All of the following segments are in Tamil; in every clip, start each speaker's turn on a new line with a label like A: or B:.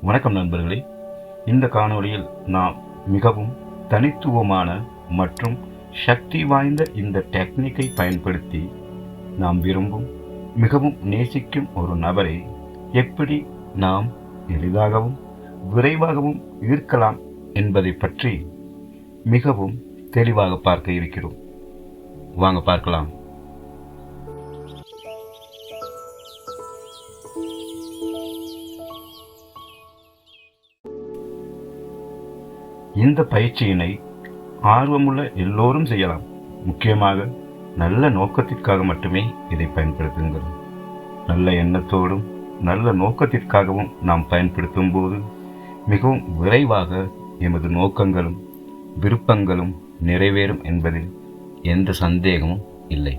A: வணக்கம் நண்பர்களே. இந்த காணொளியில் நாம் மிகவும் தனித்துவமான மற்றும் சக்தி வாய்ந்த இந்த டெக்னிக்கை பயன்படுத்தி நாம் விரும்பும் மிகவும் நேசிக்கும் ஒரு நபரை எப்படி நாம் எளிதாகவும் விரைவாகவும் ஈர்க்கலாம் என்பதை பற்றி மிகவும் தெளிவாக பார்க்க இருக்கிறோம். வாங்க பார்க்கலாம். இந்த பயிற்சியினை ஆர்வமுள்ள எல்லோரும் செய்யலாம். முக்கியமாக நல்ல நோக்கத்திற்காக மட்டுமே இதை பயன்படுத்துங்கள். நல்ல எண்ணத்தோடும் நல்ல நோக்கத்திற்காகவும் நாம் பயன்படுத்தும் போது மிகவும் விரைவாக எமது நோக்கங்களும் விருப்பங்களும் நிறைவேறும் என்பதில் எந்த சந்தேகமும் இல்லை.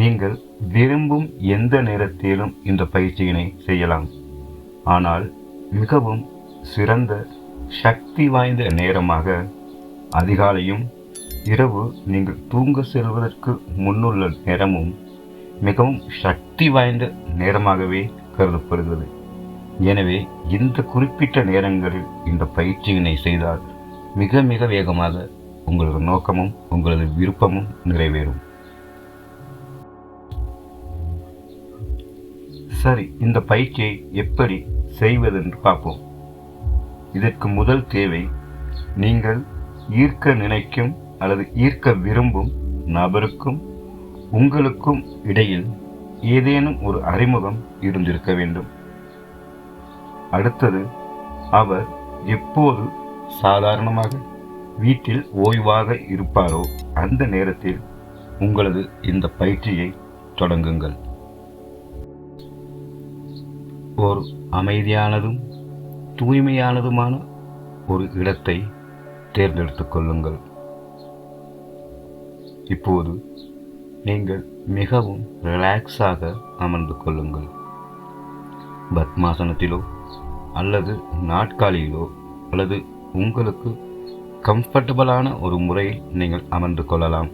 A: நீங்கள் விரும்பும் எந்த நேரத்திலும் இந்த பயிற்சியினை செய்யலாம். ஆனால் மிகவும் சிறந்த சக்தி வாய்ந்த நேரமாக அதிகாலையும் இரவு நீங்கள் தூங்க செல்வதற்கு முன்னுள்ள நேரமும் மிகவும் சக்தி வாய்ந்த நேரமாகவே கருதப்படுகிறது. எனவே இந்த குறிப்பிட்ட நேரங்களில் இந்த பயிற்சியினை செய்தால் மிக மிக வேகமாக உங்களது நோக்கமும் உங்களது விருப்பமும் நிறைவேறும். சரி, இந்த பயிற்சியை எப்படி செய்வதென்று பார்ப்போம். இதற்கு முதல் தேவை, நீங்கள் ஈர்க்க நினைக்கும் அல்லது ஈர்க்க விரும்பும் நபருக்கும் உங்களுக்கும் இடையில் ஏதேனும் ஒரு அறிமுகம் இருந்திருக்க வேண்டும். அடுத்தது, அவர் எப்போது சாதாரணமாக வீட்டில் ஓய்வாக இருப்பாரோ அந்த நேரத்தில் உங்களது இந்த பயிற்சியை தொடங்குங்கள். ஒரு அமைதியானதும் தூய்மையானதுமான ஒரு இடத்தை தேர்ந்தெடுத்துக் கொள்ளுங்கள். இப்போது நீங்கள் மிகவும் ரிலாக்ஸாக அமர்ந்து கொள்ளுங்கள். பத்மாசனத்திலோ அல்லது நாட்காலியிலோ அல்லது உங்களுக்கு கம்ஃபர்டபுளான ஒரு முறையில் நீங்கள் அமர்ந்து கொள்ளலாம்.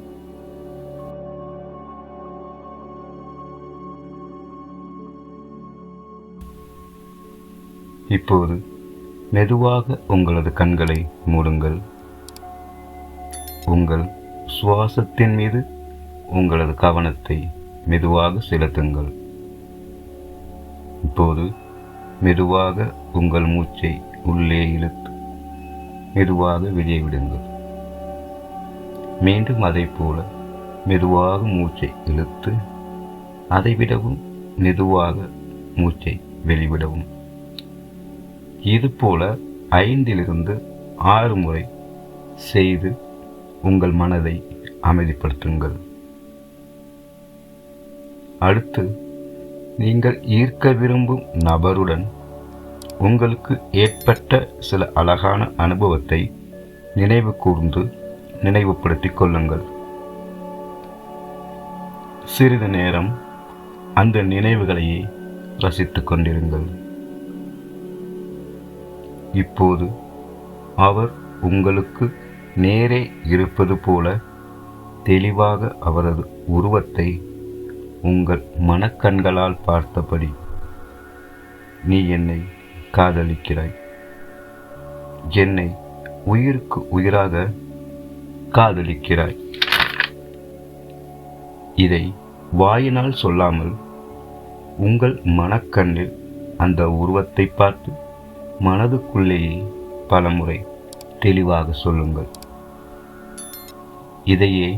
A: இப்போது மெதுவாக உங்களது கண்களை மூடுங்கள். உங்கள் சுவாசத்தின் மீது உங்களது கவனத்தை மெதுவாக செலுத்துங்கள். இப்போது மெதுவாக உங்கள் மூச்சை உள்ளே இழுத்து மெதுவாக வெளியே விடுங்கள். மீண்டும் அதை போல மெதுவாக மூச்சை இழுத்து அதைவிடவும் மெதுவாக மூச்சை வெளிவிடவும். இதுபோல 5 to 6 முறை செய்து உங்கள் மனதை அமைதிப்படுத்துங்கள். அடுத்து, நீங்கள் ஈர்க்க விரும்பும் நபருடன் உங்களுக்கு ஏற்பட்ட சில அழகான அனுபவத்தை நினைவு கூர்ந்து நினைவுபடுத்திக் கொள்ளுங்கள். சிறிது நேரம் அந்த நினைவுகளையே ரசித்துக் கொண்டிருங்கள். இப்போது அவர் உங்களுக்கு நேரே இருப்பது போல தெளிவாக அவரது உருவத்தை உங்கள் மனக்கண்களால் பார்த்தபடி, நீ என்னை காதலிக்கிறாய், என்னை உயிருக்கு உயிராக காதலிக்கிறாய். இதை வாயினால் சொல்லாமல் உங்கள் மனக்கண்ணில் அந்த உருவத்தை பார்த்து மனதுக்குள்ளேயே பலமுறை தெளிவாக சொல்லுங்கள். இதையே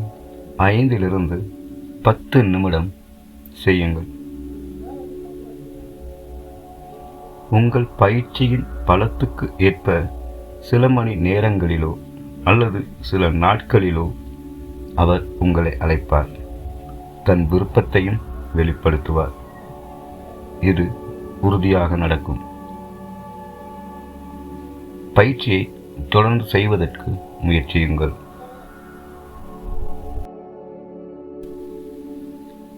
A: 5 to 10 நிமிடம் செய்யுங்கள். உங்கள் பயிற்சியின் பலத்துக்கு ஏற்ப சில மணி நேரங்களிலோ அல்லது சில நாட்களிலோ அவர் உங்களை அழைப்பார், தன் விருப்பத்தையும் வெளிப்படுத்துவார். இது உறுதியாக நடக்கும். பயிற்சியை தொடர்ந்து செய்வதற்கு முயற்சியுங்கள்.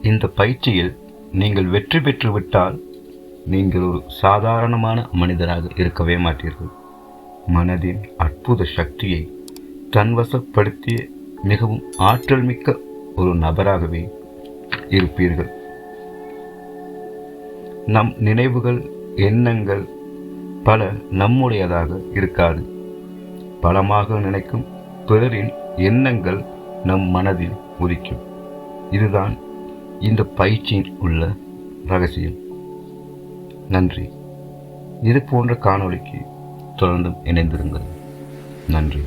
A: இந்த பயிற்சியில் நீங்கள் வெற்றி பெற்றுவிட்டால் நீங்கள் ஒரு சாதாரணமான மனிதராக இருக்கவே மாட்டீர்கள். மனதின் அற்புத சக்தியை தன்வசப்படுத்திய மிகவும் ஆற்றல் மிக்க ஒரு நபராகவே இருப்பீர்கள். நம் நினைவுகள், எண்ணங்கள் பல நம்முடையதாக இருக்காது. பலமாக நினைக்கும் பிறரின் எண்ணங்கள் நம் மனதில் உதிக்கும். இதுதான் இந்த பயிற்சியில் உள்ள ரகசியம். நன்றி. இது போன்ற காணொளிக்கு தொடர்ந்து இணைந்திருங்கள். நன்றி.